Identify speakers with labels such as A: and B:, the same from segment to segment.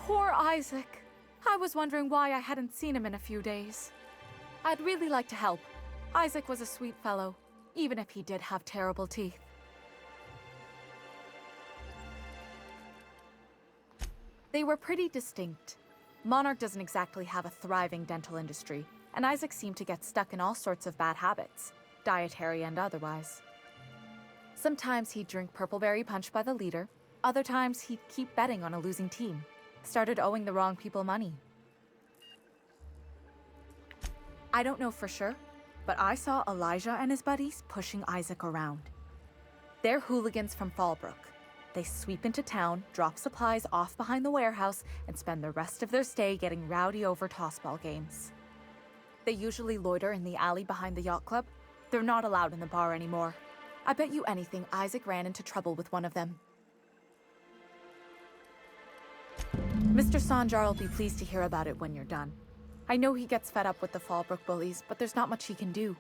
A: Poor Isaac. I was wondering why I hadn't seen him in a few days. I'd really like to help. Isaac was a sweet fellow, even if he did have terrible teeth. They were pretty distinct. Monarch doesn't exactly have a thriving dental industry, and Isaac seemed to get stuck in all sorts of bad habits, dietary and otherwise. Sometimes he'd drink purpleberry punch by the liter, other times he'd keep betting on a losing team. Started owing the wrong people money. I don't know for sure, but I saw Elijah and his buddies pushing Isaac around. They're hooligans from Fallbrook. They sweep into town, drop supplies off behind the warehouse, and spend the rest of their stay getting rowdy over tossball games. They usually loiter in the alley behind the yacht club. They're not allowed in the bar anymore. I bet you anything Isaac ran into trouble with one of them. Mr. Sanjar will be pleased to hear about it when you're done. I know he gets fed up with the Fallbrook bullies, but there's not much he can do.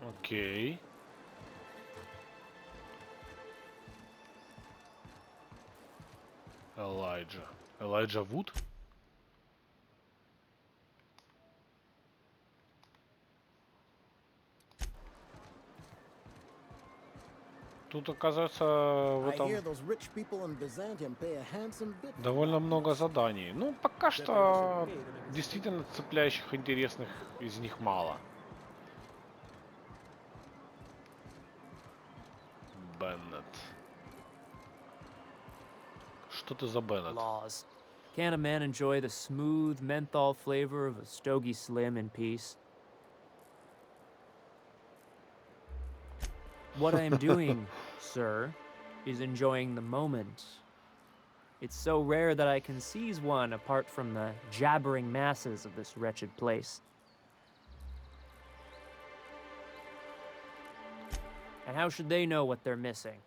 B: Окей. Элайджа. Элайджа Вуд? Тут, оказывается, в этом довольно много заданий. Ну, пока что действительно цепляющих, интересных из них мало. Беннет. Что ты за Беннет?
C: Laws. Can a man enjoy the smooth menthol flavor of a Stogie Slim in peace? What I am doing, sir, is enjoying the moment. It's so rare that I can seize one apart from the jabbering masses of this wretched place. And how should they know what they're missing?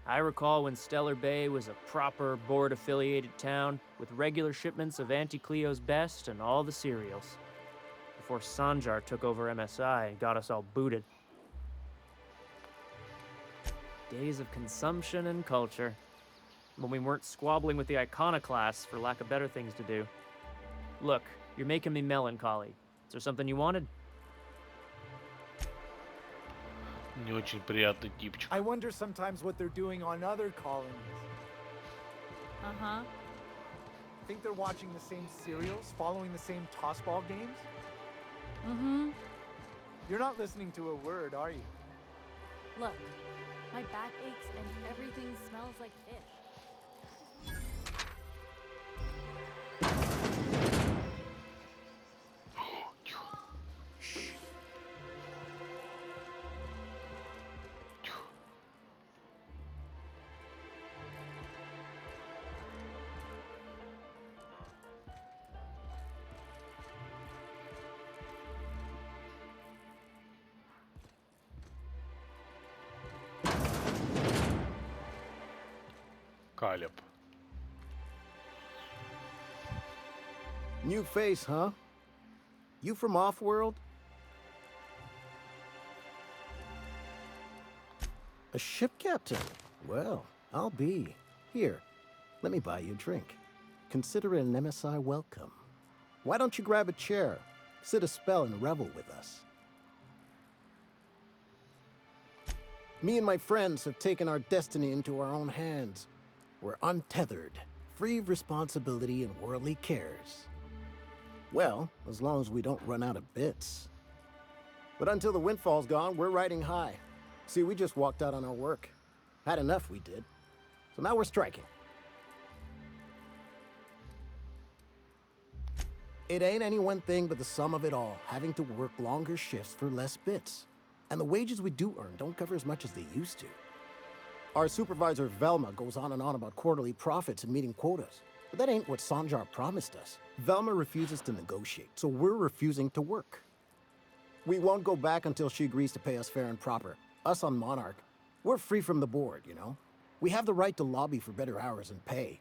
C: I recall when Stellar Bay was a proper board-affiliated town with regular shipments of Auntie Cleo's best and all the cereals. Before Sanjar took over MSI and got us all booted. Days of consumption and culture, when we weren't squabbling with the iconoclasts for lack of better things to do. Look, you're making me melancholy. Is there something you wanted?
B: Не очень приятный типчик.
D: I wonder sometimes what they're doing on other colonies.
A: Uh-huh.
D: Think they're watching the same serials, following the same tossball games?
A: Mm-hmm.
D: You're not listening to a word, are you?
A: Look, my back aches and everything smells like fish.
B: Калеб.
E: New face, huh? You from Offworld? A ship captain? Well, I'll be. Here, let me buy you a drink. Consider it an MSI welcome. Why don't you grab a chair, sit a spell and revel with us? Me and my friends have taken our destiny into our own hands. We're untethered, free of responsibility and worldly cares. Well, as long as we don't run out of bits. But until the windfall's gone, we're riding high. See, we just walked out on our work. Had enough, we did. So now we're striking. It ain't any one thing but the sum of it all, having to work longer shifts for less bits. And the wages we do earn don't cover as much as they used to. Our supervisor, Velma, goes on and on about quarterly profits and meeting quotas. But that ain't what Sanjar promised us. Velma refuses to negotiate, so we're refusing to work. We won't go back until she agrees to pay us fair and proper. Us on Monarch, we're free from the board, you know? We have the right to lobby for better hours and pay.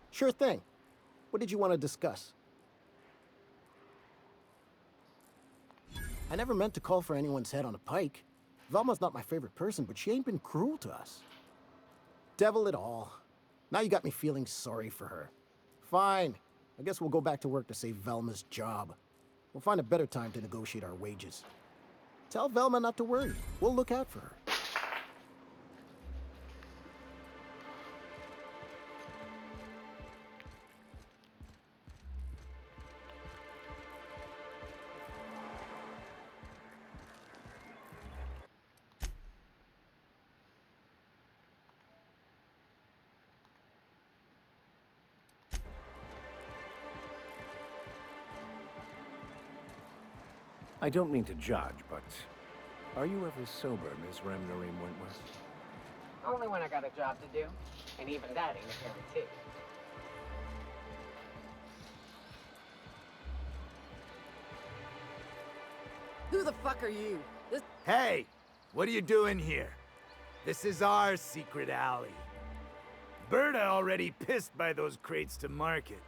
E: Sure thing. What did you want to discuss? I never meant to call for anyone's head on a pike. Velma's not my favorite person, but she ain't been cruel to us. Devil it all. Now you got me feeling sorry for her. Fine. I guess we'll go back to work to save Velma's job. We'll find a better time to negotiate our wages. Tell Velma not to worry. We'll look out for her.
F: I don't mean to judge, but are you ever sober, Miss Remnorine Wentworth?
G: Only when I got a job to do, and even that ain't a guarantee.
H: Who the fuck are you?
I: Hey, what are you doing here? This is our secret alley. Berta already pissed by those crates to market.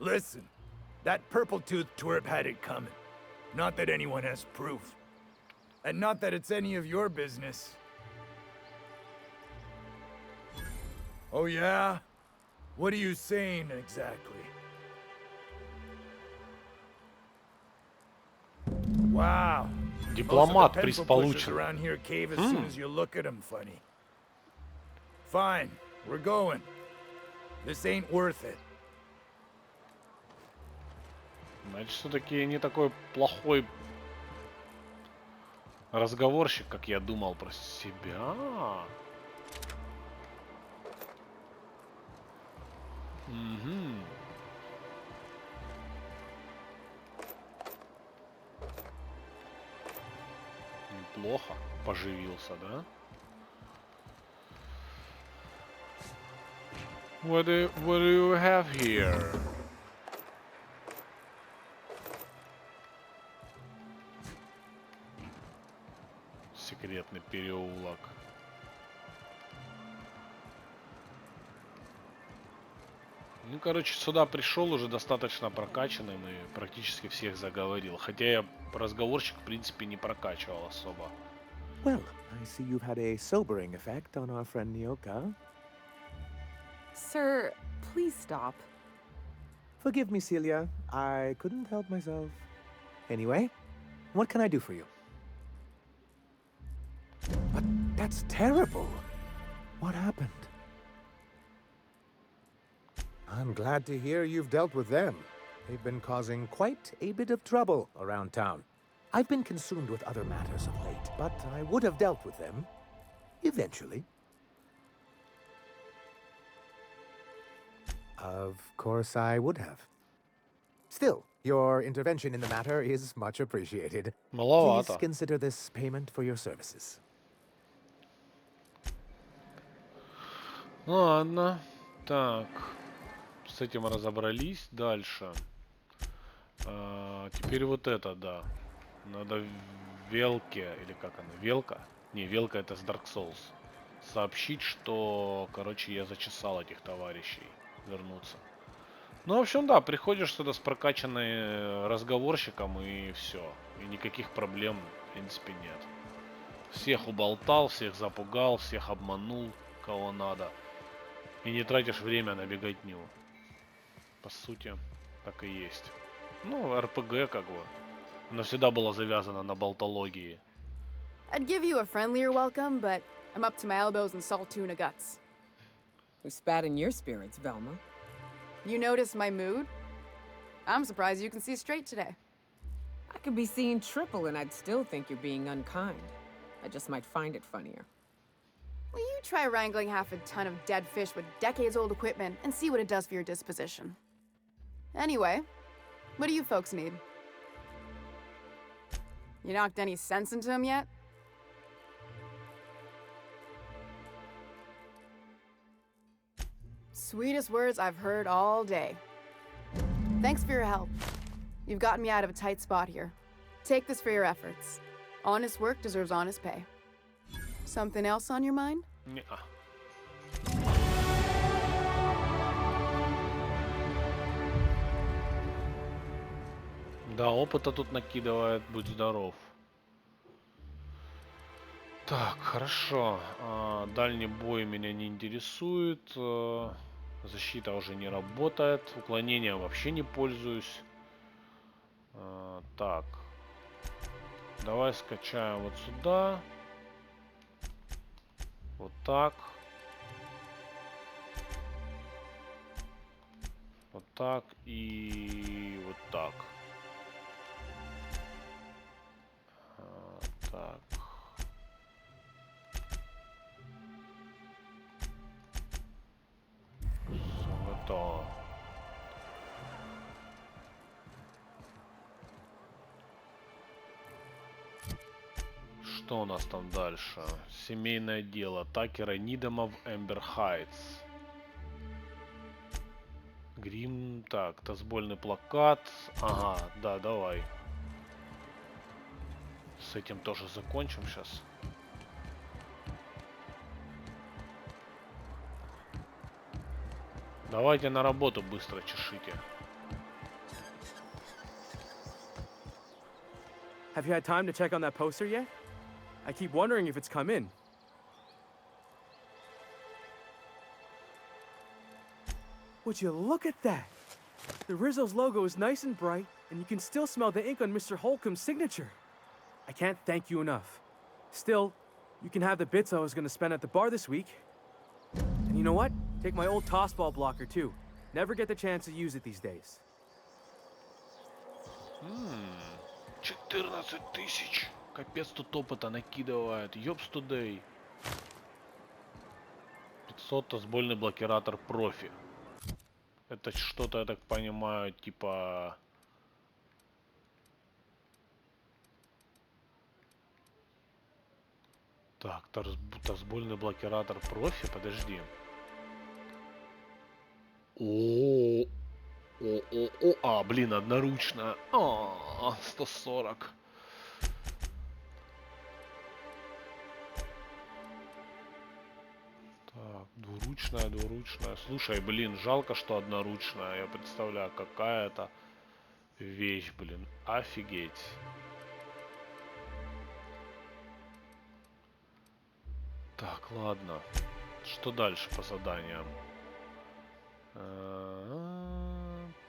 I: Listen, that purple-toothed twerp had it coming. Not that anyone has proof. And not that it's any of your business. Oh yeah? What are you saying exactly? Wow.
B: Дипломат,
I: Most
B: приз
I: of the pencil pushers
B: получен.
I: around here cave as soon as you look at them funny. Fine, we're going. This ain't worth it.
B: Значит, все-таки не такой плохой разговорщик, как я думал про себя. Угу. Неплохо поживился, да? What do you have here? Секретный переулок. Ну, короче, сюда пришел уже достаточно прокачанным и практически всех заговорил. Хотя я разговорчик, в принципе, не прокачивал особо.
F: Well, I see you've had a sobering effect on our friend Nyoka.
H: Sir, please stop.
F: Forgive me, Celia. I couldn't help myself. Anyway, what can I do for you? But that's terrible. What happened? I'm glad to hear you've dealt with them. They've been causing quite a bit of trouble around town. I've been consumed with other matters of late, but I would have dealt with them eventually. Of course I would have. Still, your intervention in the matter is much appreciated. Please
B: Маловато.
F: consider this payment for your services.
B: Ладно. Так. С этим разобрались. Дальше. Теперь вот это, да. Надо Велке, или как она, Велка? Не, Велка это с Dark Souls. Сообщить, что, короче, я зачесал этих товарищей. Вернуться. Ну, в общем, да, приходишь сюда с прокачанным разговорщиком и все. И никаких проблем, в принципе, нет. Всех уболтал, всех запугал, всех обманул, кого надо. И не тратишь время на беготню. По сути, так и есть. Ну, РПГ как бы. Оно всегда было завязано на болтологии.
H: I'd give you a friendlier welcome, but I'm up to my elbows in salt tuna guts.
G: Who spat in your spirits, Velma?
H: You notice my mood? I'm surprised you can see straight today.
G: I could be seeing triple and I'd still think you're being unkind. I just might find it funnier.
H: Will you try wrangling half a ton of dead fish with decades-old equipment and see what it does for your disposition? Anyway, what do you folks need? You knocked any sense into him yet? Sweetest words I've heard all day. Thanks for your help. You've gotten me out of a tight spot here. Take this for your efforts. Honest work deserves honest pay. Something else on your mind?
B: Не-а. Да, опыта тут накидывает, будь здоров. Так, хорошо. Дальний бой меня не интересует. Защита уже не работает. Уклонением вообще не пользуюсь. Так. Давай скачаем вот сюда. Вот так. Вот так и вот так. Так. Всё готово. Что у нас там дальше? Семейное дело. Такера Нидома в Эмбер Хайтс. Грим. Так, тазбольный плакат. Ага, да, давай. С этим тоже закончим сейчас. Давайте на работу быстро чешите.
J: Have you had time to check on that poster yet? I keep wondering if it's come in. Would you look at that? The Rizzo's logo is nice and bright, and you can still smell the ink on Mr. Holcomb's signature. I can't thank you enough. Still, you can have the bits I was gonna spend at the bar this week. And you know what? Take my old tossball blocker too. Never get the chance to use it these days.
B: 14 тысяч. Капец тут опыта накидывает. Ёпс тудей. 500 тазбольный блокиратор профи. Это что-то, я так понимаю, типа... Так, тазбольный блокиратор профи, подожди. О, блин, одноручная. 140. Так, двуручная. Слушай, блин, жалко, что одноручная. Я представляю, какая это вещь, блин. Офигеть. Так, ладно. Что дальше по заданиям?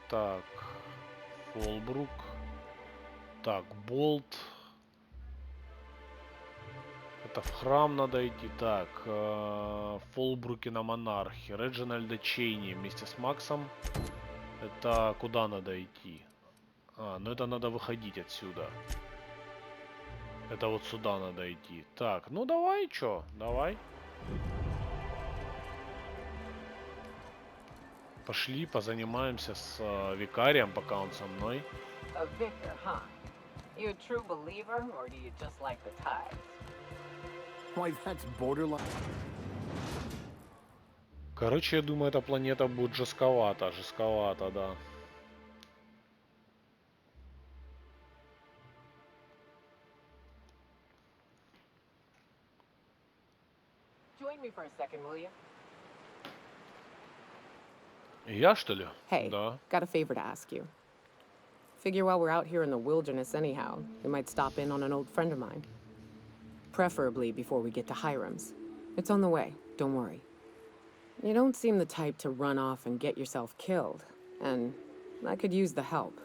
B: Так, Фоллбрук. Так, Болт. Это в храм надо идти. Так, Фоллбруки на Монархе. Реджинальда Чейни вместе с Максом. Это куда надо идти? Ну это надо выходить отсюда. Это вот сюда надо идти. Так, ну давай, чё? Давай. Пошли, позанимаемся с викарием, пока он со мной.
G: A vicar, huh? You a true believer, or do you just like the tithes?
E: Why, that's borderline.
B: Короче, я думаю, эта планета будет жестковата, да.
G: Join me for a second, will you?
B: Я, что ли?
G: Hey,
B: Да.
G: got a favor to ask you. Figure while we're out here in the wilderness anyhow, we might stop in on an old friend of mine. Preferably before we get to Hiram's. It's on the way, don't worry. You don't seem the type to run off and get yourself killed, and I could use the help.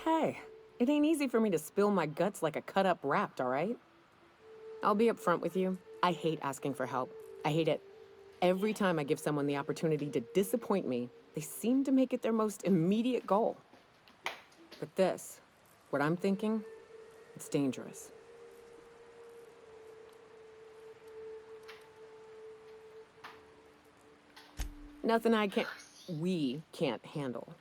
G: Hey, it ain't easy for me to spill my guts like a cut-up rapt, all right? I'll be upfront with you. I hate asking for help. I hate it. Every time I give someone the opportunity to disappoint me, they seem to make it their most immediate goal. But this, what I'm thinking, it's dangerous. Nothing we can't handle.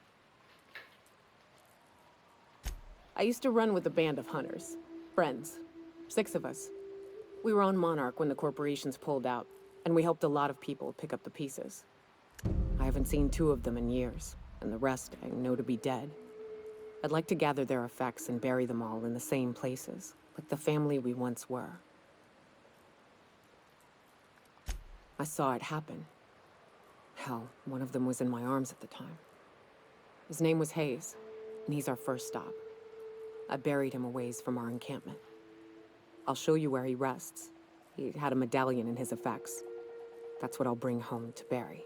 G: I used to run with a band of hunters. Friends. 6 of us. We were on Monarch when the corporations pulled out, and we helped a lot of people pick up the pieces. I haven't seen 2 of them in years, and the rest I know to be dead. I'd like to gather their effects and bury them all in the same places, like the family we once were. I saw it happen. Hell, one of them was in my arms at the time. His name was Hayes, and he's our first stop. I buried him a ways from our encampment. I'll show you where he rests. He had a medallion in his effects. That's what I'll bring home to Barry.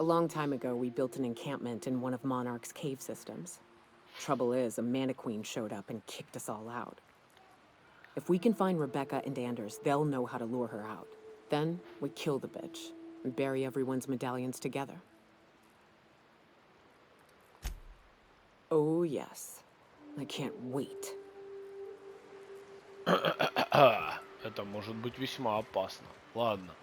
G: A long time ago, we built an encampment in one of Monarch's cave systems. Trouble is, a Mantiqueen showed up and kicked us all out. If we can find Rebecca and Anders, they'll know how to lure her out. Then, we kill the bitch and bury everyone's medallions together. Oh, yes. I can't wait.
B: Это может быть весьма опасно. Ладно.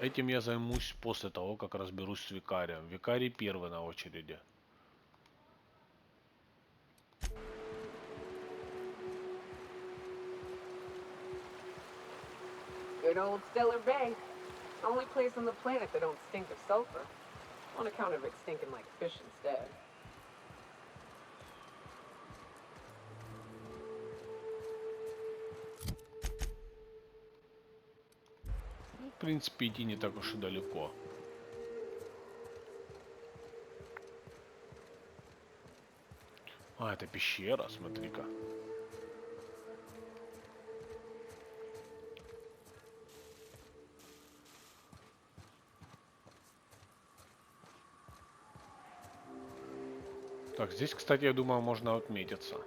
B: Этим я займусь после того, как разберусь с викарием. Викарий первый на очереди.
G: Good old Stellar Bay. Only place on the planet that don't stink of sulfur. On account of it stinking like fish instead.
B: В принципе, идти не так уж и далеко. А, это пещера, смотри-ка. Так, здесь, кстати, я думаю, можно отметиться.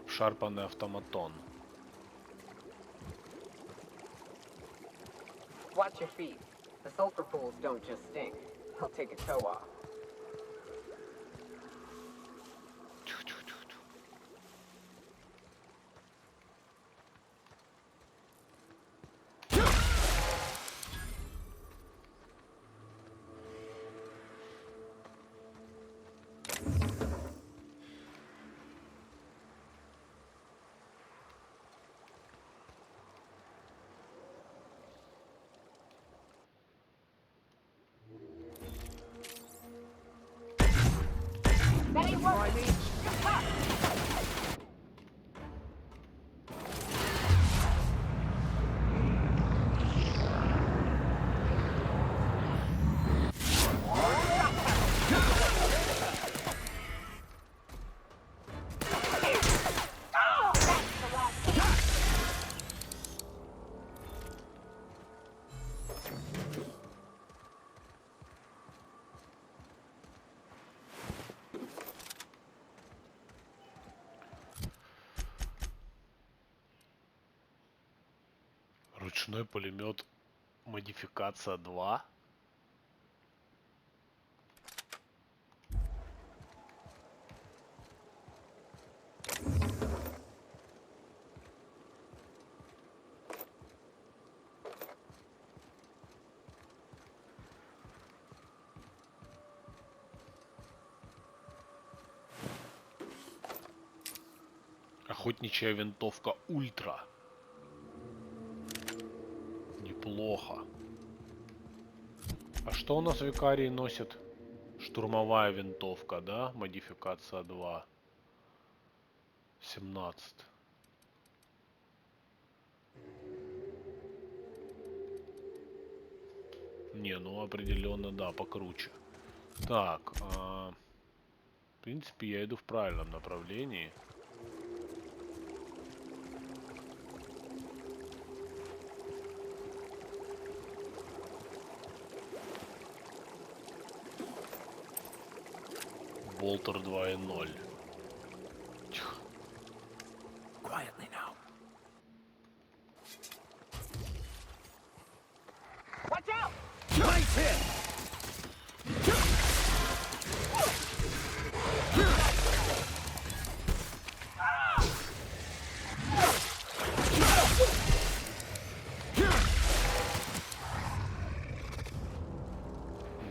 B: Шарпанный автоматон.
G: Watch your feet. The sulfur pools don't just stink. They'll take a toe off.
B: Ручной пулемет модификация 2. Охотничья винтовка Ультра. Неплохо. А что у нас викарий носит? Штурмовая винтовка, да? Модификация 2. 17. Не, ну определенно, да, покруче. Так, в принципе, я иду в правильном направлении. Болтер 2.0.
F: Quietly now.
G: Watch out!
I: Nice hit!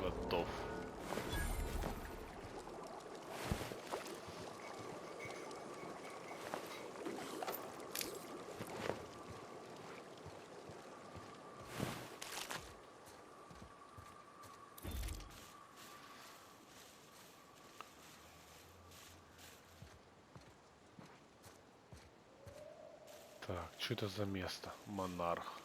B: Готов. Так, что это за место? Монарх.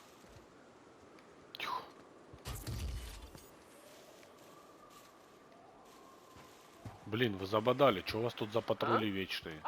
B: Блин, вы забодали. Что у вас тут за патрули вечные?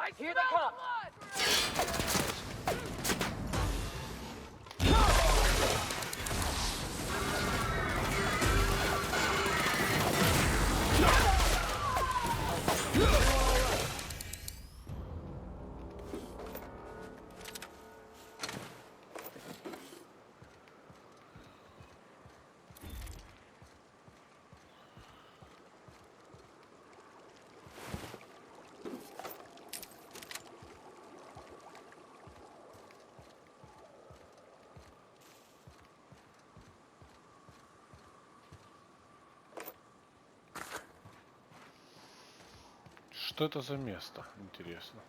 B: Что это за место? Интересно.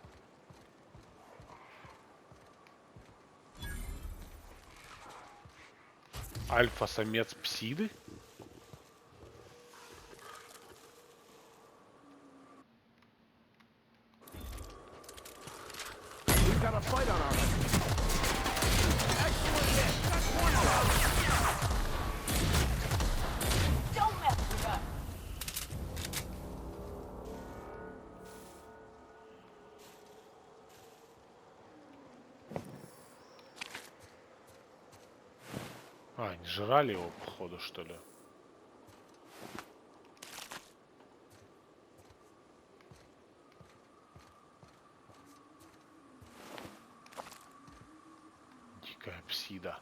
B: Альфа-самец псиды?
I: We've got a fight on our hands. Excellent hit. That's one down.
K: Don't mess with us.
B: А, они жрали его, походу, что ли? Дикая псида.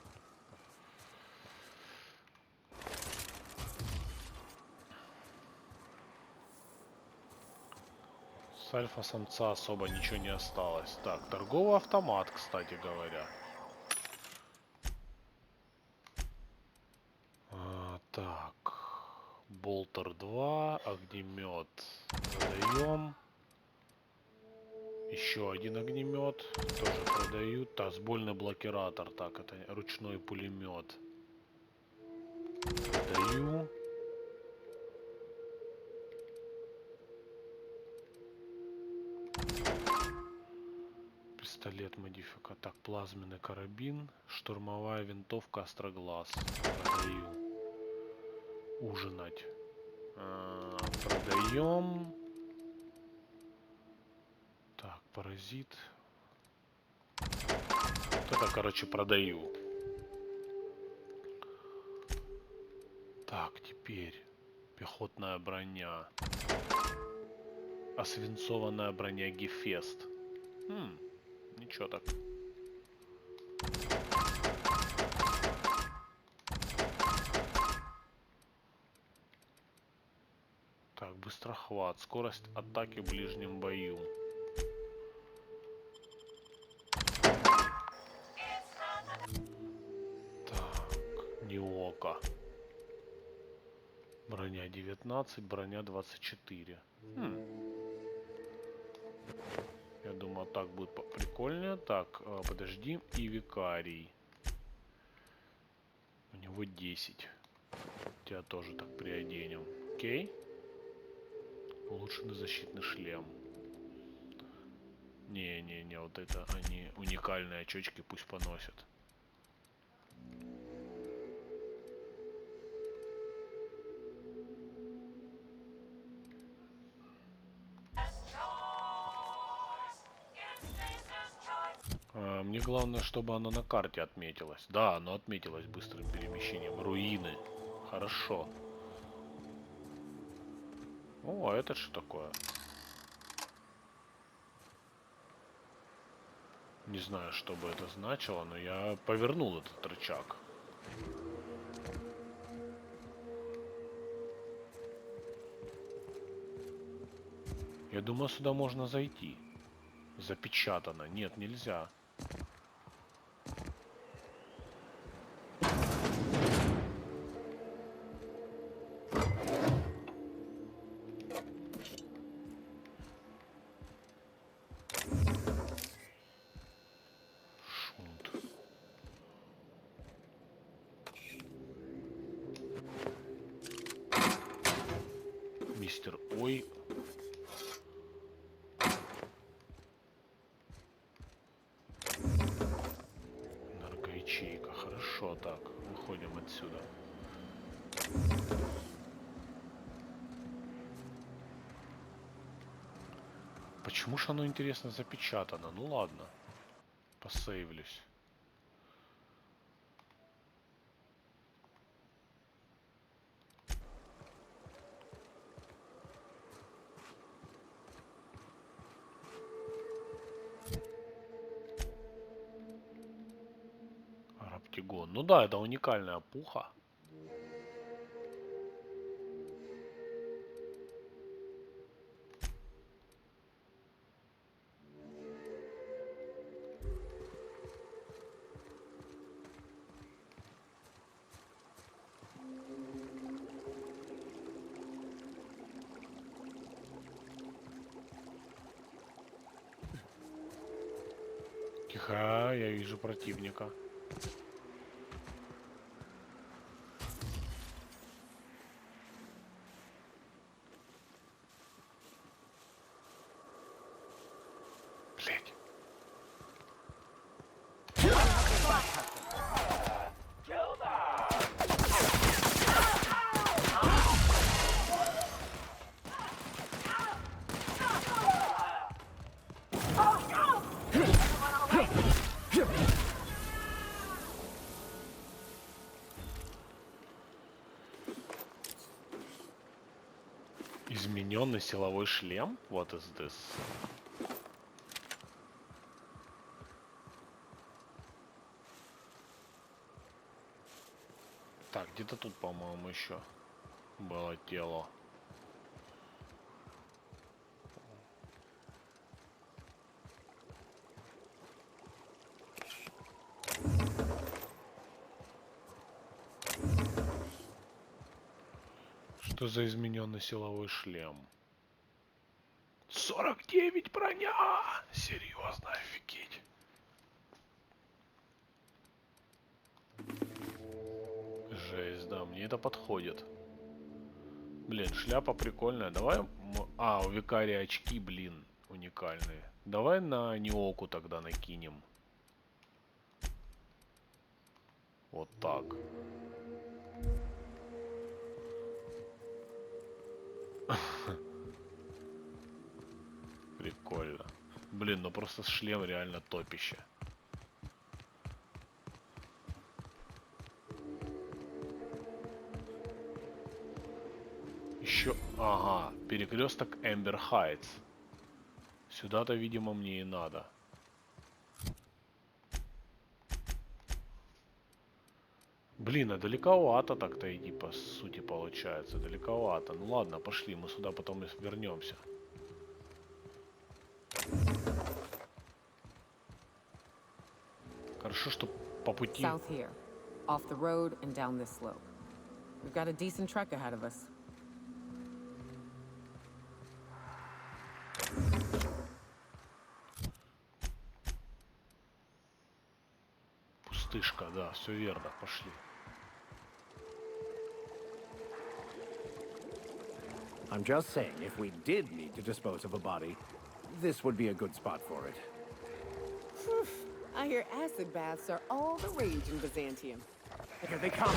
B: С альфа-самца особо ничего не осталось. Так, торговый автомат, кстати говоря. Так. Болтер 2, огнемет. Продаем. Еще один огнемет. Тоже продают. Тазбольный блокиратор. Так, это ручной пулемет. Продаю. Пистолет модифика. Так, плазменный карабин. Штурмовая винтовка Остроглаз. Продаю. Ужинать. Продаем. Так, паразит. Вот это, короче, продаю. Так, теперь пехотная броня. Освинцованная броня Гефест. Ничего так. Так, быстрохват. Скорость атаки в ближнем бою. Так, Неока. Броня 19, броня 24. Я думаю, так будет прикольнее. Так, подожди. И викарий. У него 10. Тебя тоже так приоденем. Окей. Улучшенный защитный шлем. Не-не-не, вот это они уникальные очечки пусть поносят. Мне главное, чтобы оно на карте отметилось. Да, оно отметилось быстрым перемещением. Руины. Хорошо. О, а это что такое? Не знаю, что бы это значило, но я повернул этот рычаг. Я думаю, сюда можно зайти. Запечатано. Нет, нельзя. Мистер Ой. Наркоячейка. Хорошо, так. Выходим отсюда. почему ж оно, интересно, запечатано? Ну ладно. Посейвлюсь. Раптигон. Ну да, это уникальная пуха. Тихо, я вижу противника. Блять. Измененный силовой шлем? What is this? Так, где-то тут, по-моему, еще было тело. Что за измененный силовой шлем? 49 броня! Серьезно, офигеть. Жесть, да, мне это подходит. Блин, шляпа прикольная. Давай... А, у викария очки, блин, уникальные. Давай на Ниоку тогда накинем. Вот так. Прикольно. Блин, ну просто шлем реально топище. Еще... Ага, перекресток Эмбер Хайтс. Сюда-то, видимо, мне и надо. Блин, а далековато так-то иди, по сути, получается. Далековато. Ну ладно, пошли, мы сюда потом вернемся. Хорошо, что по пути...
G: South here, off the road and down this slope. We've got a decent trek ahead of us.
B: Пустышка, да, все верно, пошли.
L: I'm just saying, if we did need to dispose of a body, this would be a good spot for it.
G: I hear acid baths are all the rage in Byzantium.
J: Here they come.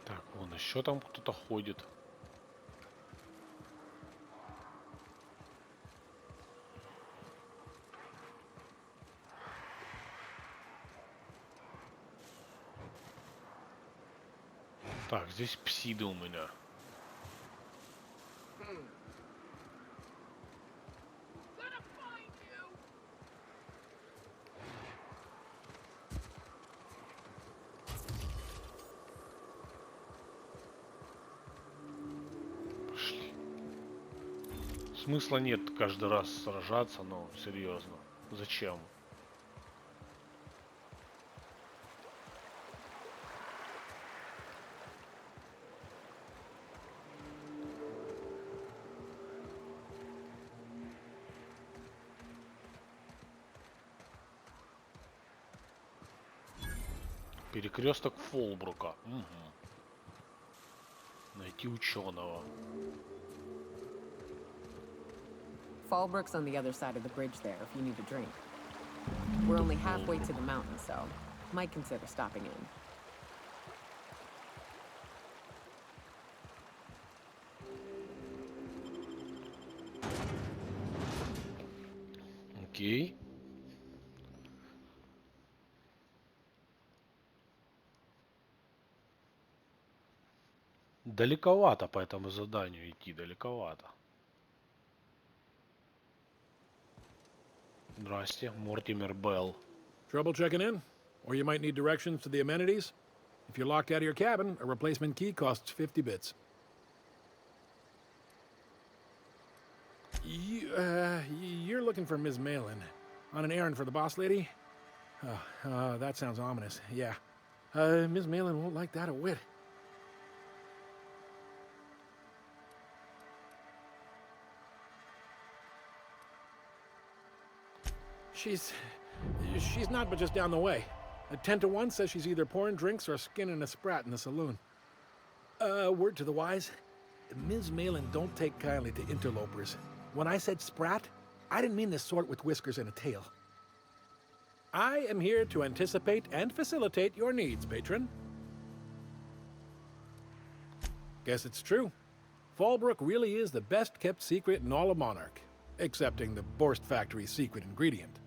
B: Так, вон еще там кто-то ходит. Так, здесь псиды у меня. Пошли. Смысла нет каждый раз сражаться, но серьезно. Зачем? Перекресток Фоллбрука. Угу. Найти ученого.
G: Fallbrook's on the other side of the bridge there if you need a drink. We're only halfway to the mountain, so might consider stopping in.
B: Окей. Далековато по этому заданию идти, далековато. Здрасте, Мортимер Белл.
M: Trouble checking in? Or you might need directions to the amenities? If you're locked out of your cabin, a replacement key costs 50 bits. You're looking for Ms. Malin. On an errand for the boss lady? That sounds ominous. Yeah. Ms. Malin won't like that a whit. She's not but just down the way. A 10 to 1 says she's either pouring drinks or skinning a sprat in the saloon. Word to the wise, Ms. Malin don't take kindly to interlopers. When I said sprat, I didn't mean the sort with whiskers and a tail. I am here to anticipate and facilitate your needs, patron. Guess it's true. Fallbrook really is the best kept secret in all of Monarch, excepting the Borst Factory's secret ingredient.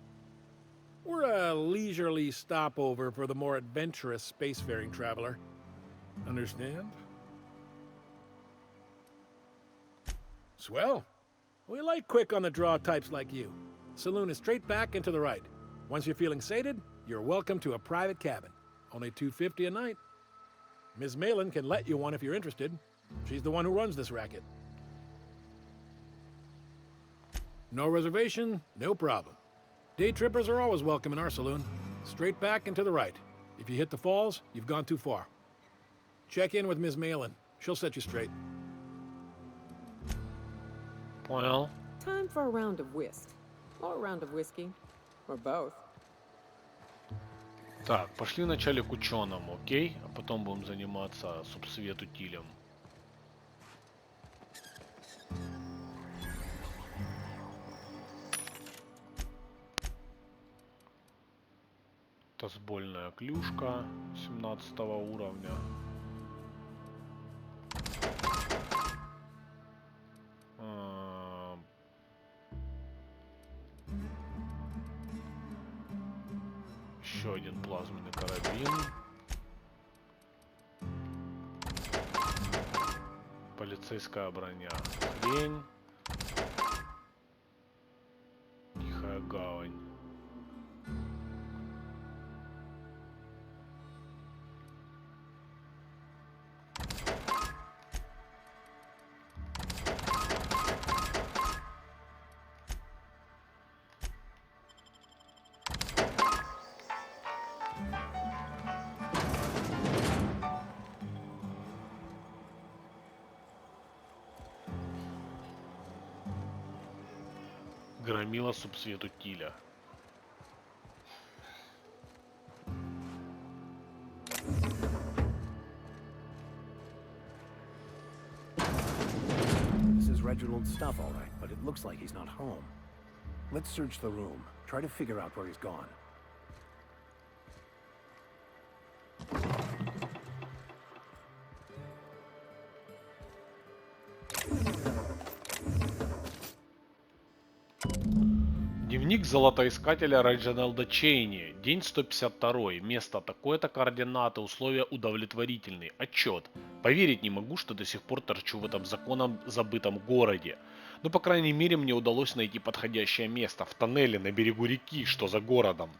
M: We're a leisurely stopover for the more adventurous spacefaring traveler. Understand? Swell. We like quick on the draw types like you. Saloon is straight back and to the right. Once you're feeling sated, you're welcome to a private cabin. Only $2.50 a night. Ms. Malin can let you one if you're interested. She's the one who runs this racket. No reservation, no problem. Day trippers are always welcome in our saloon. Straight back and to the right. If you hit the falls, you've gone too far. Check in with Ms. Malin. She'll set you straight.
B: Понял.
G: Time for a round of whist. Or a round of whiskey. Or both.
B: Так, пошли вначале к ученому, окей? А потом будем заниматься субсветутилем. Тазбольная клюшка 17 уровня. Еще один плазменный карабин. Полицейская броня. Хрень. Тихая гавань. Громила субсветутиля.
L: This is Reginald's stuff, all right, but it looks like he's not home. Let's search the room. Try to figure out where he's gone.
B: Дневник золотоискателя Реджиналда Чейни. День 152. Место такое-то, координаты, условия удовлетворительные. Отчет. Поверить не могу, что до сих пор торчу в этом законом забытом городе. Но, по крайней мере, мне удалось найти подходящее место. В тоннеле на берегу реки, что за городом.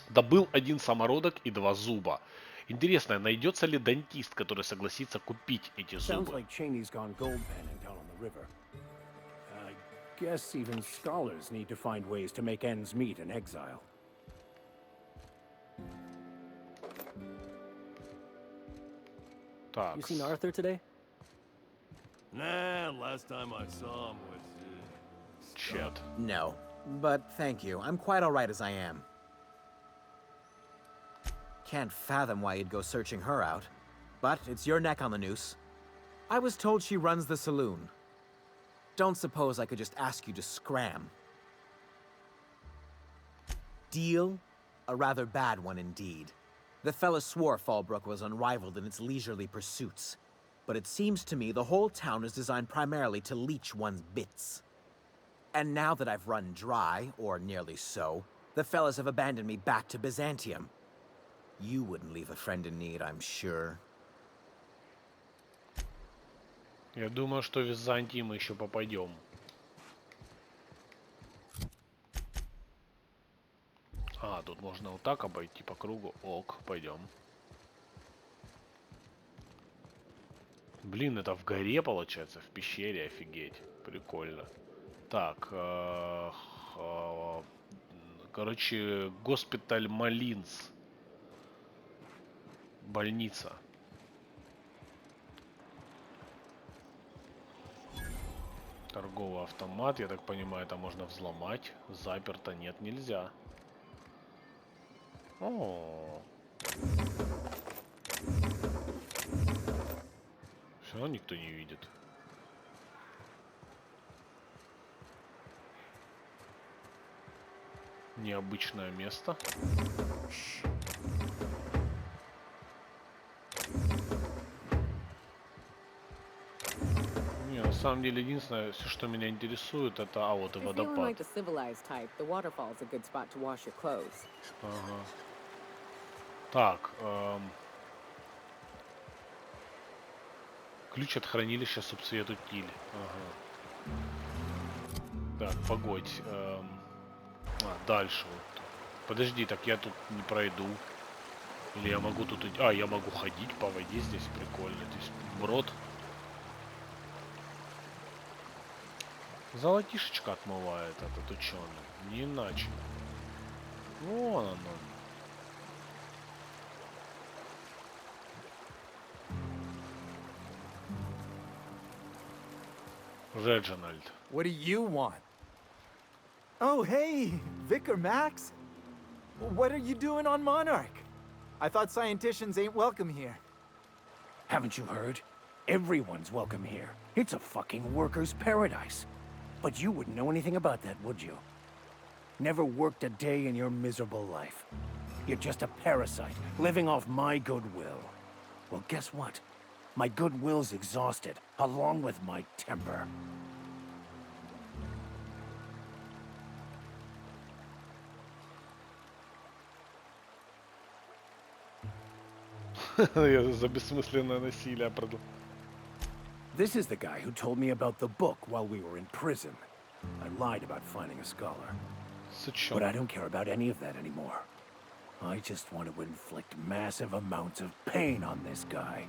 B: Добыл один самородок и 2 зуба. Интересно, найдется ли дантист, который согласится купить эти зубы?
L: Guess even scholars need to find ways to make ends meet in exile.
B: Так.
J: You seen Arthur today?
N: Nah, last time I saw him was...
B: Chet.
O: No, but thank you. I'm quite all right as I am. Can't fathom why you'd go searching her out. But it's your neck on the noose. I was told she runs the saloon. Don't suppose I could just ask you to scram. Deal? A rather bad one indeed. The fella swore Fallbrook was unrivaled in its leisurely pursuits. But it seems to me the whole town is designed primarily to leech one's bits. And now that I've run dry, or nearly so, the fellas have abandoned me back to Byzantium. You wouldn't leave a friend in need, I'm sure.
B: Я думаю, что в Византии мы еще попадем. А, тут можно вот так обойти по кругу. Ок, пойдем. Блин, это в горе получается, в пещере, офигеть. Прикольно. Так, короче, госпиталь Малинс. Больница. Торговый автомат, я так понимаю, это можно взломать. Заперто, нет, нельзя. О. Все равно никто не видит. Необычное место. Не, на самом деле, единственное, все, что меня интересует, это, а вот и водопад. Ага. Так, ключ от хранилища субцвету Тиль. Ага. Так, погодь. Дальше вот. Подожди, так я тут не пройду. Или я могу тут... А, я могу ходить по воде здесь, прикольно. Здесь брод. Золотишечко отмывает этот ученый. Не иначе. Вон оно. Reginald.
D: What do you want? Oh, hey, Vicar Max. What are you doing on Monarch? I thought scienticians ain't welcome here.
L: Haven't you heard? Everyone's welcome here. It's a fucking worker's paradise. But you wouldn't know anything about that, would you? Never worked a day in your miserable life. You're just a parasite, living off my goodwill. Well, guess what? My goodwill's exhausted, along with my temper.
B: За бессмысленное насилие продал.
L: This is the guy who told me about the book while we were in prison. I lied about finding a scholar. But I don't care about any of that anymore. I just want to inflict massive amounts of pain on this guy.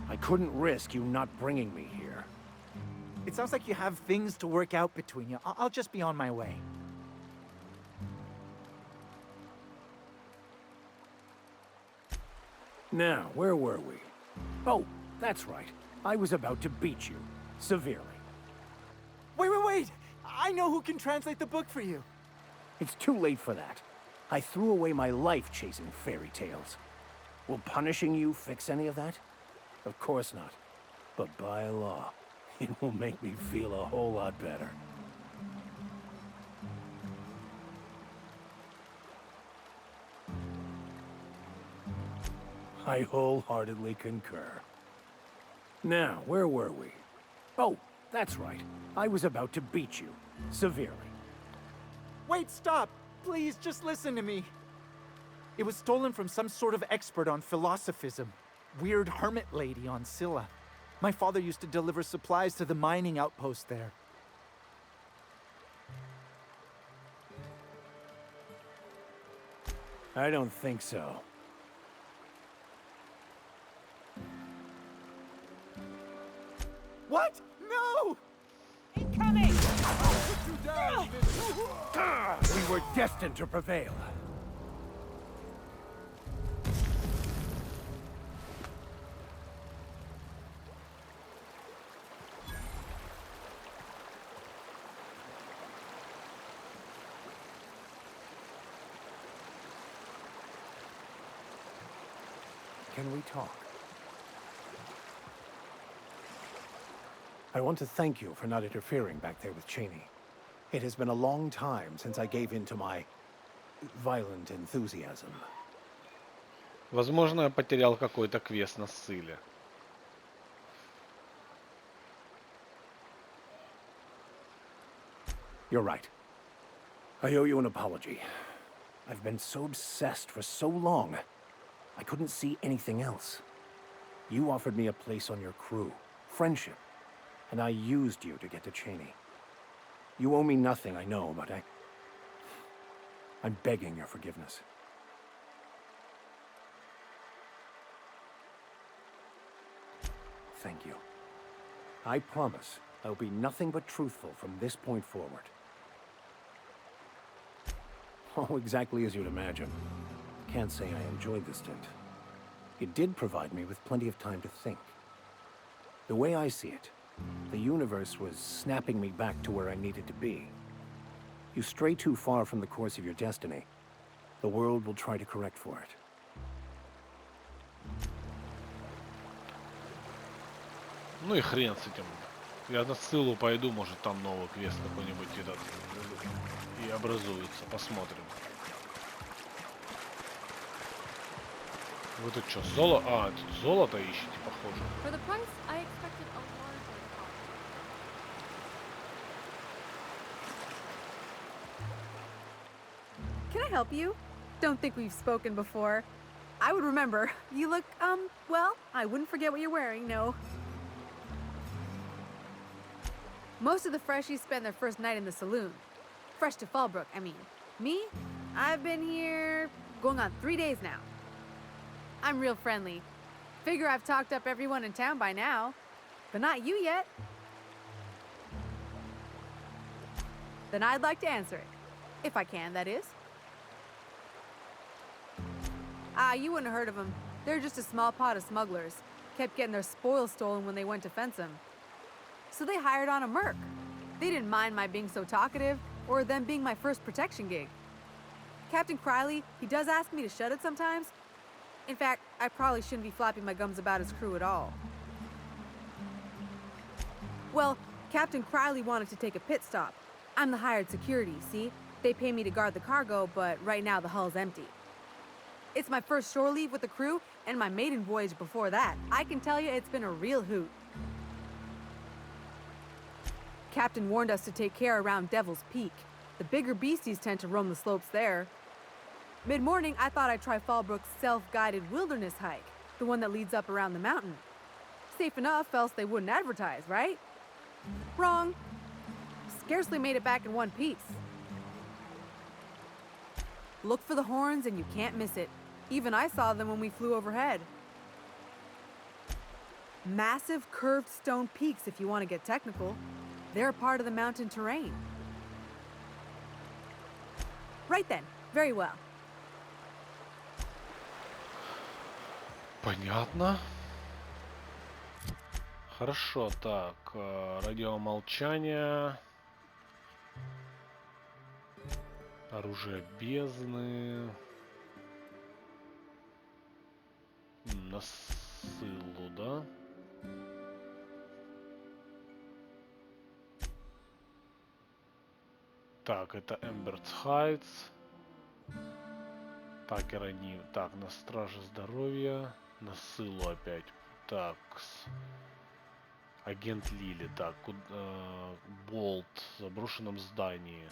L: I couldn't risk you not bringing me here.
D: It sounds like you have things to work out between you. I'll just be on my way.
L: Now, where were we? Oh, that's right. I was about to beat you. Severely.
D: Wait! I know who can translate the book for you.
L: It's too late for that. I threw away my life chasing fairy tales. Will punishing you fix any of that? Of course not. But by law, it will make me feel a whole lot better. I wholeheartedly concur. Now, where were we? Oh, that's right. I was about to beat you. Severely.
D: Wait, stop! Please, just listen to me. It was stolen from some sort of expert on philosophism. Weird hermit lady on Scylla. My father used to deliver supplies to the mining outpost there.
L: I don't think so.
D: What? No!
K: Incoming!
L: We were destined to prevail. can we talk? I want to thank you for not interfering back there with Cheney. It has been a long time since I gave in to my violent enthusiasm.
B: Возможно, я потерял какой-то квест на ссыле.
L: You're right. I owe you an apology. I've been so obsessed for so long. I couldn't see anything else. You offered me a place on your crew, friendship, and I used you to get to Cheney. You owe me nothing, I know, but I'm begging your forgiveness. Thank you. I promise I'll be nothing but truthful from this point forward. Oh, exactly as you'd imagine. Can't say I enjoyed the stint. It did provide me with plenty of time to think. The way I see it, the universe was snapping me back to where I needed to be. You stray too far from the course of your destiny, the world will try to correct for it.
B: Ну и хрен с этим. Я на ссылу пойду, может там новый квест какой-нибудь этот и образуется. Посмотрим. Вы тут что, золото? А, тут золото ищете, похоже.
A: For the price, I expected a larger car. Can I help you? Don't think we've spoken before. I would remember. You look, well, I wouldn't forget what you're wearing, no. Most of the freshies spend their first night in the saloon. Fresh to Fallbrook, I mean. Me? I've been here going on 3 days now. I'm real friendly. Figure I've talked up everyone in town by now. But not you yet. Then I'd like to answer it. If I can, that is. You wouldn't have heard of them. They're just a small pot of smugglers. Kept getting their spoils stolen when they went to fence them. So they hired on a merc. They didn't mind my being so talkative, or them being my first protection gig. Captain Criley, he does ask me to shut it sometimes. In fact, I probably shouldn't be flapping my gums about his crew at all. Well, Captain Criley wanted to take a pit stop. I'm the hired security, see? They pay me to guard the cargo, but right now the hull's empty. It's my first shore leave with the crew, and my maiden voyage before that. I can tell you it's been a real hoot. Captain warned us to take care around Devil's Peak. The bigger beasties tend to roam the slopes there. Mid-morning, I thought I'd try Fallbrook's self-guided wilderness hike, the one that leads up around the mountain. Safe enough, else they wouldn't advertise, right? Wrong. Scarcely made it back in one piece. Look for the horns and you can't miss it. Even I saw them when we flew overhead. Massive curved stone peaks, if you want to get technical. They're a part of the mountain terrain. Right then. Very well.
B: Понятно. Хорошо, так, радиомолчание. Оружие бездны. На ссылу, да? Так, это Эмбертс Хайтс. Так, Иронив. Так, на страже здоровья. На ссылу опять. Так. Агент Лили. Так, Болт. В заброшенном здании.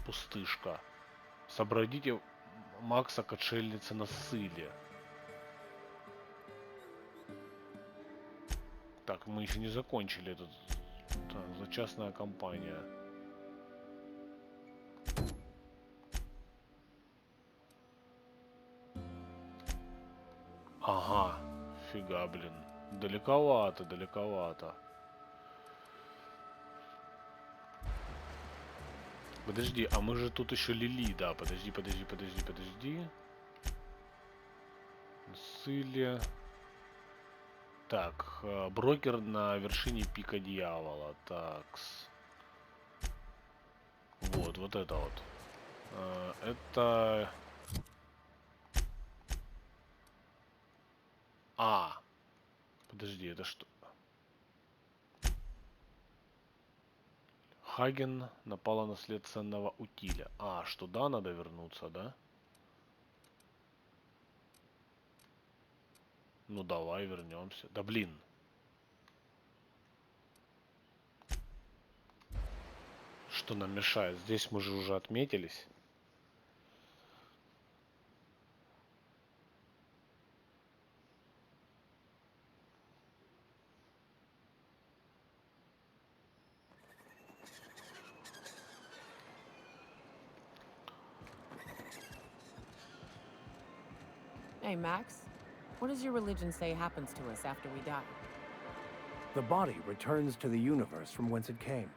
B: Пустышка. Собродите Макса к отшельнице на ссыле. Так, мы еще не закончили этот. Так, зачастная компания. Ага, фига, блин. Далековато, далековато. Подожди, а мы же тут еще Лили, да, подожди. Ссыле. Так, брокер на вершине пика дьявола. Такс. Вот это вот. Это... А, подожди, это что? Хаген напала на след ценного утиля. А, что да, надо вернуться, да? Ну давай вернемся. Да блин. Что нам мешает? Здесь мы же уже отметились.
G: Hey, Max. What does your religion say happens to us after we die?
L: The body returns to the universe from whence it came.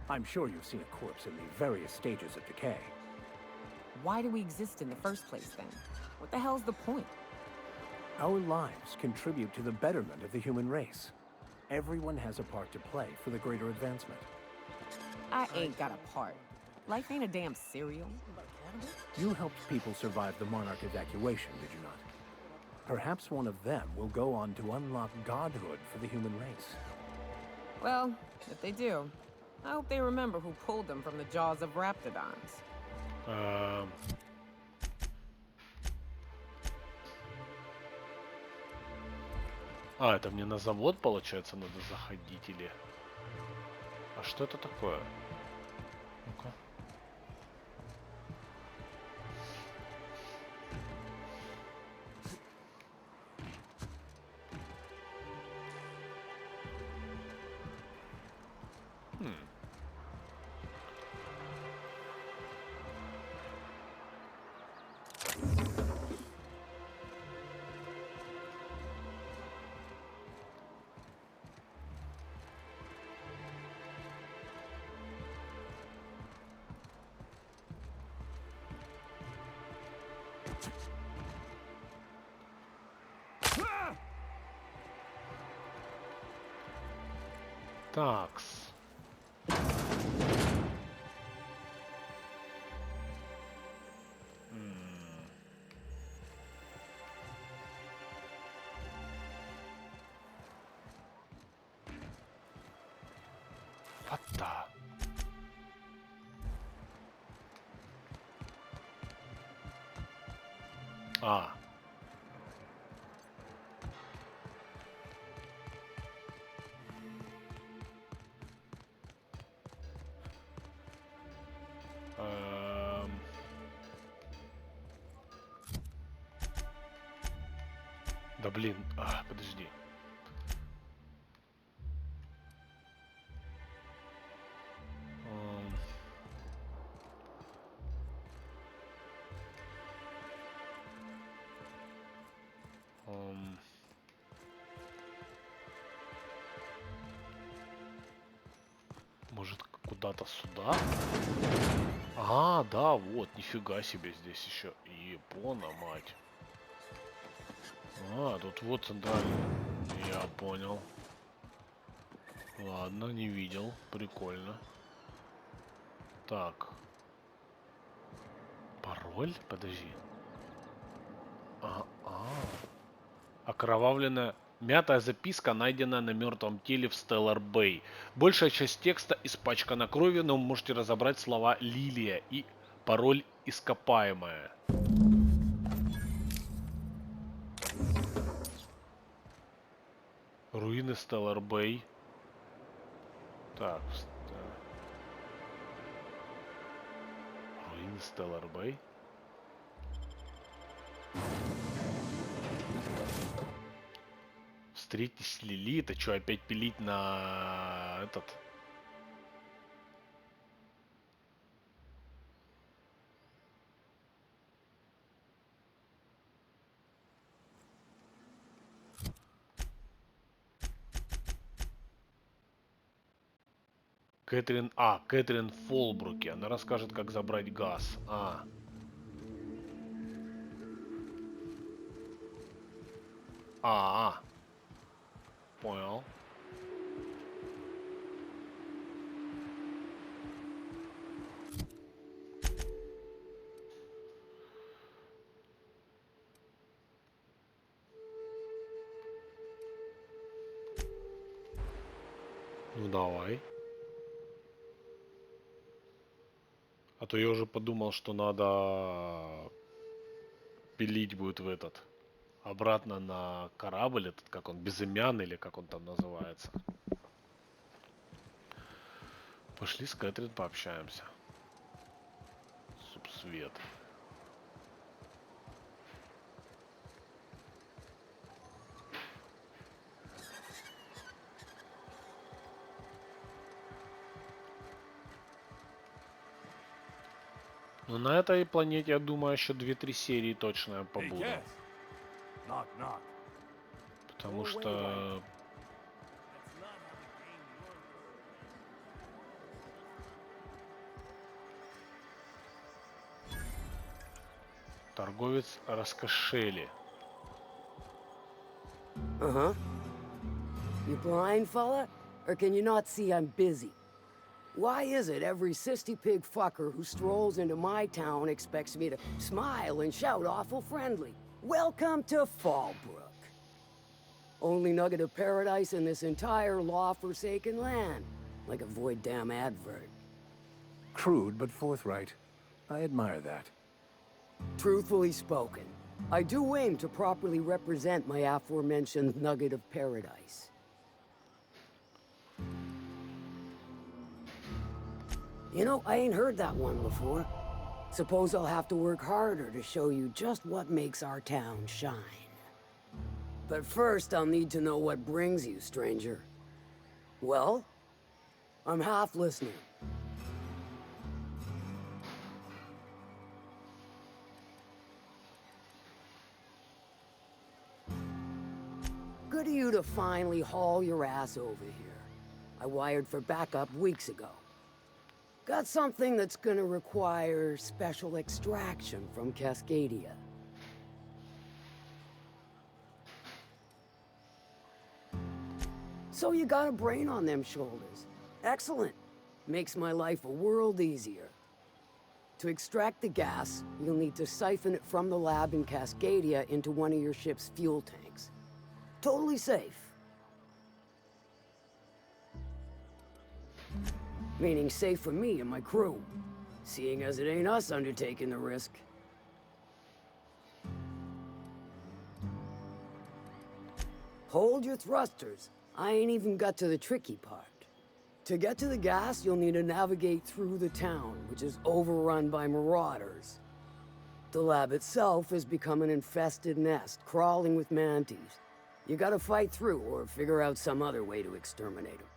L: I'm sure you've seen a corpse in the various stages of decay.
G: Why do we exist in the first place, then? What the hell's the point?
L: Our lives contribute to the betterment of the human race. Everyone has a part to play for the greater advancement.
G: I ain't got a part. Life ain't a damn cereal.
L: You helped people survive the Monarch evacuation, did you not? Perhaps one of them will go on to unlock godhood for the human race.
G: Well, if they do, I hope they remember who pulled them from the jaws of raptidons.
B: А, это мне на завод, получается, надо заходить или... А что это такое? Ну-ка. Такс. Фата. А. Да блин, подожди. Может, куда-то сюда? А, да, вот, нифига себе здесь еще. Япона, мать. А, тут вот центральный. Я понял. Ладно, не видел. Прикольно. Так. Пароль? Подожди. Окровавленная... Мятая записка, найденная на мертвом теле в Стеллар Бэй. Большая часть текста испачкана кровью, но вы можете разобрать слова «Лилия» и пароль «Ископаемая». Руины Стеллар Бэй. Так. Руины Стеллар Бэй. Встретись с Лили. Это что, опять пилить на этот... Кэтрин в Фоллбруке. Она расскажет, как забрать газ. Понял. Ну давай. А то я уже подумал, что надо пилить будет в этот. Обратно на корабль этот, как он, безымянный или как он там называется. Пошли с Кэтрин пообщаемся. Субсвет. Ну на этой планете, я думаю, еще 2-3 серии точно я побуду.
L: Knock, knock.
B: Потому что... Торговец раскошели.
K: Uh-huh. You blind, fella? Or can you not see I'm busy? Why is it every sissy pig fucker who strolls into my town expects me to smile and shout awful friendly? Welcome to Fallbrook. Only nugget of paradise in this entire law-forsaken land. Like a void damn advert.
L: Crude but forthright. I admire that.
K: Truthfully spoken, I do aim to properly represent my aforementioned nugget of paradise. You know, I ain't heard that one before. Suppose I'll have to work harder to show you just what makes our town shine. But first, I'll need to know what brings you, stranger. Well, I'm half listening. Good of you to finally haul your ass over here. I wired for backup weeks ago. Got something that's gonna require special extraction from Cascadia. So you got a brain on them shoulders. Excellent. Makes my life a world easier. To extract the gas, you'll need to siphon it from the lab in Cascadia into one of your ship's fuel tanks. Totally safe. Meaning safe for me and my crew, seeing as it ain't us undertaking the risk. Hold your thrusters. I ain't even got to the tricky part. To get to the gas, you'll need to navigate through the town, which is overrun by marauders. The lab itself has become an infested nest, crawling with mantis. You gotta fight through or figure out some other way to exterminate them.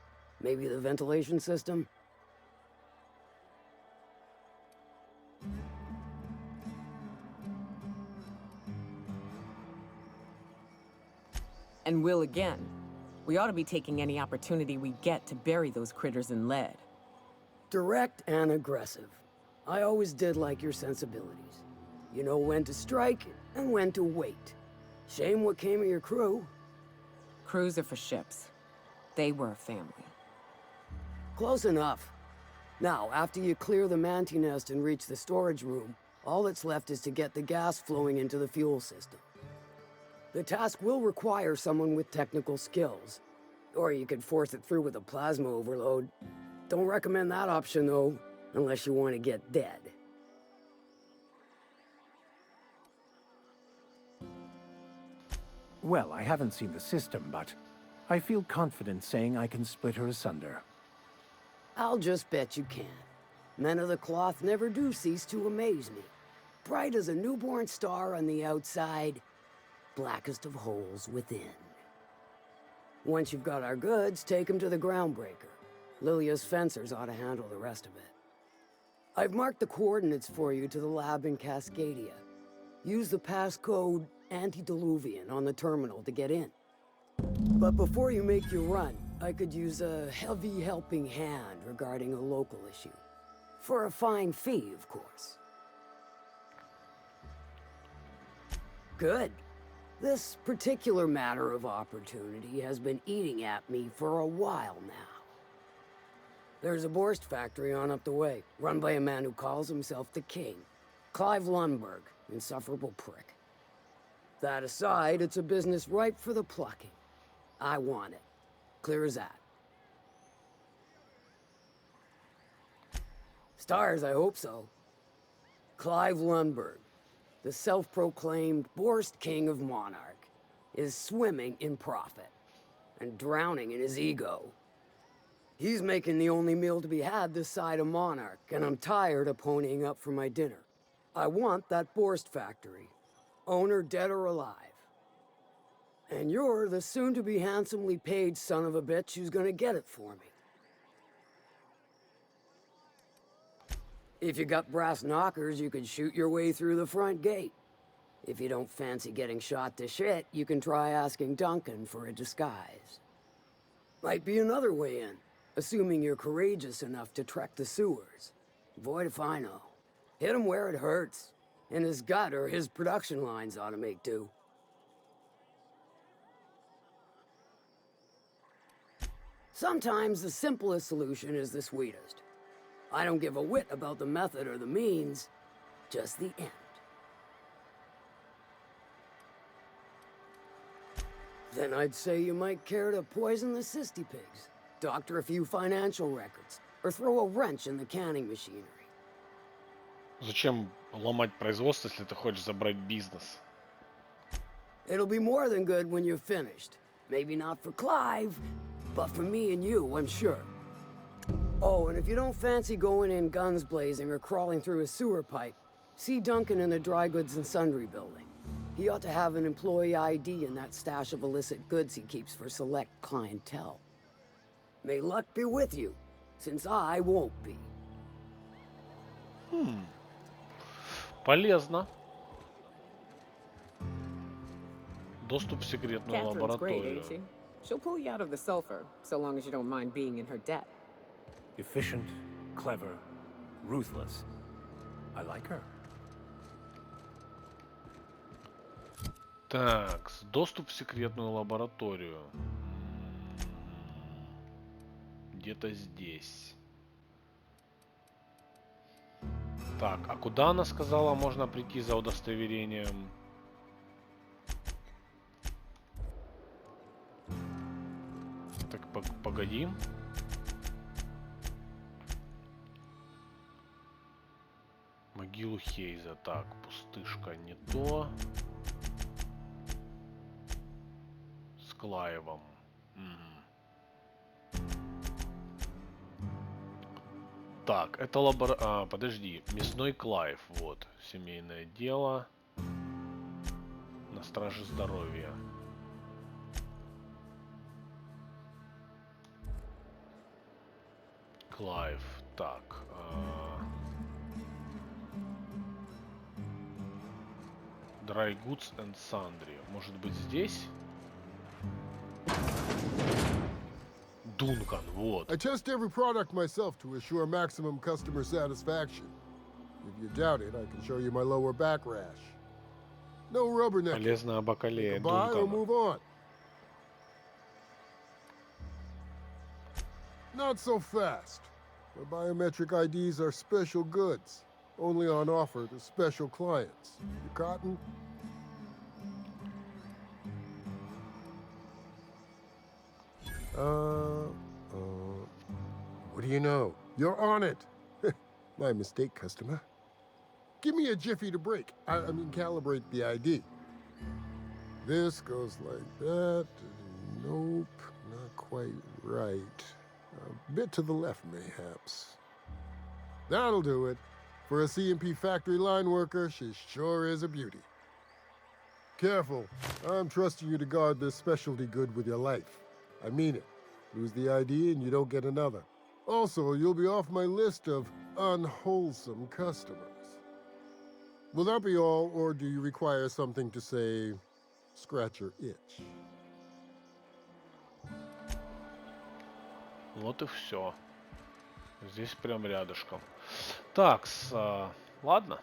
K: Maybe the ventilation system?
G: And will again. We ought to be taking any opportunity we get to bury those critters in lead.
K: Direct and aggressive. I always did like your sensibilities. You know when to strike and when to wait. Shame what came of your crew.
G: Crews are for ships. They were a family.
K: Close enough. Now, after you clear the manti nest and reach the storage room, all that's left is to get the gas flowing into the fuel system. The task will require someone with technical skills. Or you could force it through with a plasma overload. Don't recommend that option, though, unless you want to get dead.
L: Well, I haven't seen the system, but I feel confident saying I can split her asunder.
K: I'll just bet you can. Men of the cloth never do cease to amaze me. Bright as a newborn star on the outside, blackest of holes within. Once you've got our goods, take them to the groundbreaker. Lilia's fencers ought to handle the rest of it. I've marked the coordinates for you to the lab in Cascadia. Use the passcode Antediluvian on the terminal to get in. But before you make your run, I could use a heavy helping hand regarding a local issue. For a fine fee, of course. Good. This particular matter of opportunity has been eating at me for a while now. There's a Borst factory on up the way, run by a man who calls himself the King. Clive Lundberg, insufferable prick. That aside, it's a business ripe for the plucking. I want it. Clear as that. Stars, I hope so. Clive Lundberg, the self-proclaimed Borst King of Monarch, is swimming in profit and drowning in his ego. He's making the only meal to be had this side of Monarch, and I'm tired of ponying up for my dinner. I want that Borst factory, owner dead or alive. And you're the soon-to-be handsomely paid son of a bitch who's gonna get it for me. If you got brass knockers, you could shoot your way through the front gate. If you don't fancy getting shot to shit, you can try asking Duncan for a disguise. Might be another way in, assuming you're courageous enough to trek the sewers. Void if I know. Hit him where it hurts. In his gut or his production lines ought to make do. Sometimes the simplest solution is the sweetest. I don't give a whit about the method or the means, just the end. Then I'd say you might care to poison the cysty pigs, doctor a few financial records, or throw a wrench in the canning machinery.
B: Зачем ломать производство, если ты хочешь забрать бизнес?
K: It'll be more than good when you're finished. Maybe not for Clive, but for me and you, I'm sure. Oh, and if you don't fancy going in guns blazing or crawling through a sewer pipe, see Duncan in the dry goods and sundry building. He ought to have an employee ID in that stash of illicit goods he keeps for select clientele. May luck be with you, since I won't be.
B: Полезно. Доступ в секретную
G: Catherine's great,
B: лабораторию.
G: ain't she? She'll pull you out of the sulfur, so long as you don't mind being in her debt.
L: Efficient, clever, ruthless. I like her.
B: Так, доступ в секретную лабораторию. Где-то здесь. Так, а куда она сказала, можно прийти за удостоверением? Так, погоди. Могилу Хейза. Так, пустышка не то. С Клаевом. Так, это подожди. Мясной Клайв. Вот. Семейное дело. На страже здоровья. Клайв. Так. Dry Goods and Sundry. Может быть здесь? Дункан, вот.
P: I test every product myself to assure maximum customer satisfaction. If you doubt it, I can show you my lower back rash. No rubbernecking.
B: Полезная бакалея
P: Buy or
B: Дункана.
P: move on. Not so fast. My biometric IDs are special goods, only on offer to special clients. You cotton? What do you know? You're on it. My mistake, customer. Give me a jiffy to break. I mean, calibrate the ID. This goes like that. Nope, not quite right. A bit to the left, mayhaps. That'll do it. For a C&P factory line worker, she sure is a beauty. Careful. I'm trusting you to guard this specialty good with your life. I mean it. Lose the ID and you don't get another. Also, you'll be off my list of unwholesome customers. Will that be all, or do you require something to say, scratch your itch?
B: Вот и все. Здесь прям рядышком. Так, ладно.